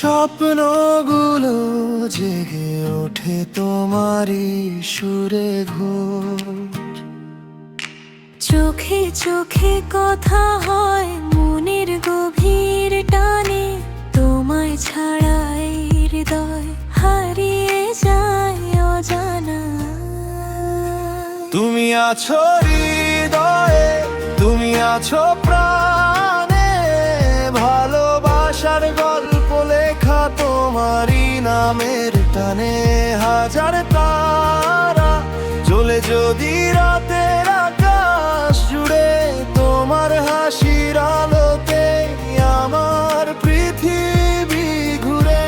স্বপ্নগুলো জেগে ওঠে তোমারই সুরে ঘোর। চোখে চোখে কথা হয় মনের গভীর টানে, তোমায় ছাড়া এই হৃদয় হারিয়ে যায় অজানা। তুমি আছো হৃদয়ে, তুমি আছো প্রাণে, ভালোবাসার গল্প লেখা তোমারই নামের টানে। হাজার তারা জ্বলে যদি রাতের আকাশ জুড়ে, তোমার হাসির আলোতে আমার পৃথিবী ঘুরে।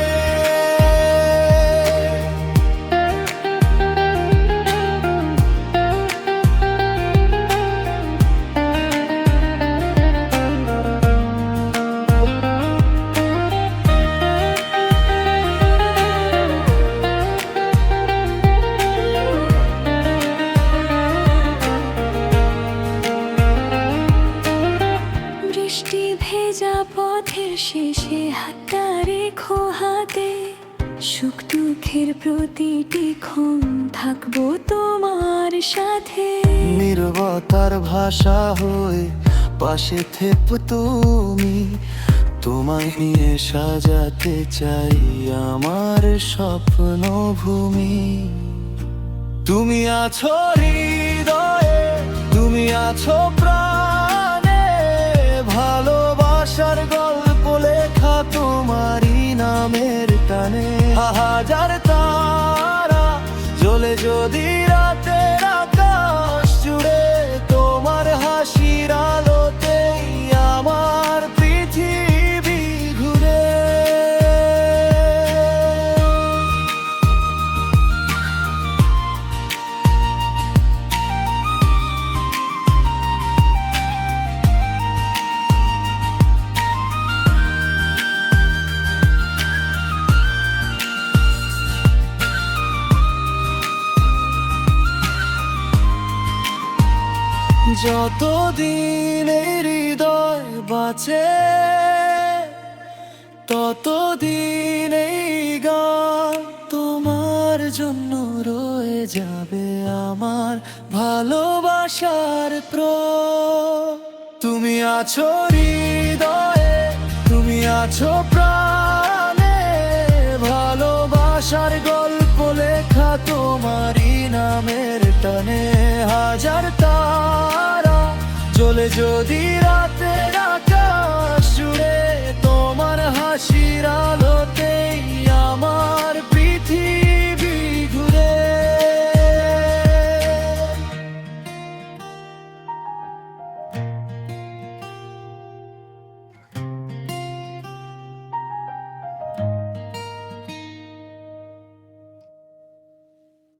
বৃষ্টি ভেজা পথের শেষে হাতটা রেখো হাতে, সুখ দুঃখের প্রতিটি ক্ষণ থাকবো তোমার সাথে। নীরবতার ভাষা হয়ে পাশে থেকো তুমি, তোমায় নিয়ে সাজাতে চাই আমার স্বপ্ন ভূমি। তুমি আছো হৃদয়ে, তুমি আছো প্রাণে, ভালোবাসার গল্প লেখা তোমারই নামের টানে। হাজার তারা জ্বলে যদি রাতের আকাশ জুড়ে, তোমার হাসির আলোতেই আমার পৃথিবী ঘুরে। যতদিন এই হৃদয় বাঁচে, ততদিন এই গান তোমার জন্য রয়ে যাবে আমার ভালোবাসার তুমি আছো হৃদয়ে, তুমি আছো প্রাণে, ভালোবাসার গল্প লেখা তোমারই নামের টানে। হাজার তারা জ্বলে যদি রাতের আকাশ জুড়ে, তোমার হাসির আলো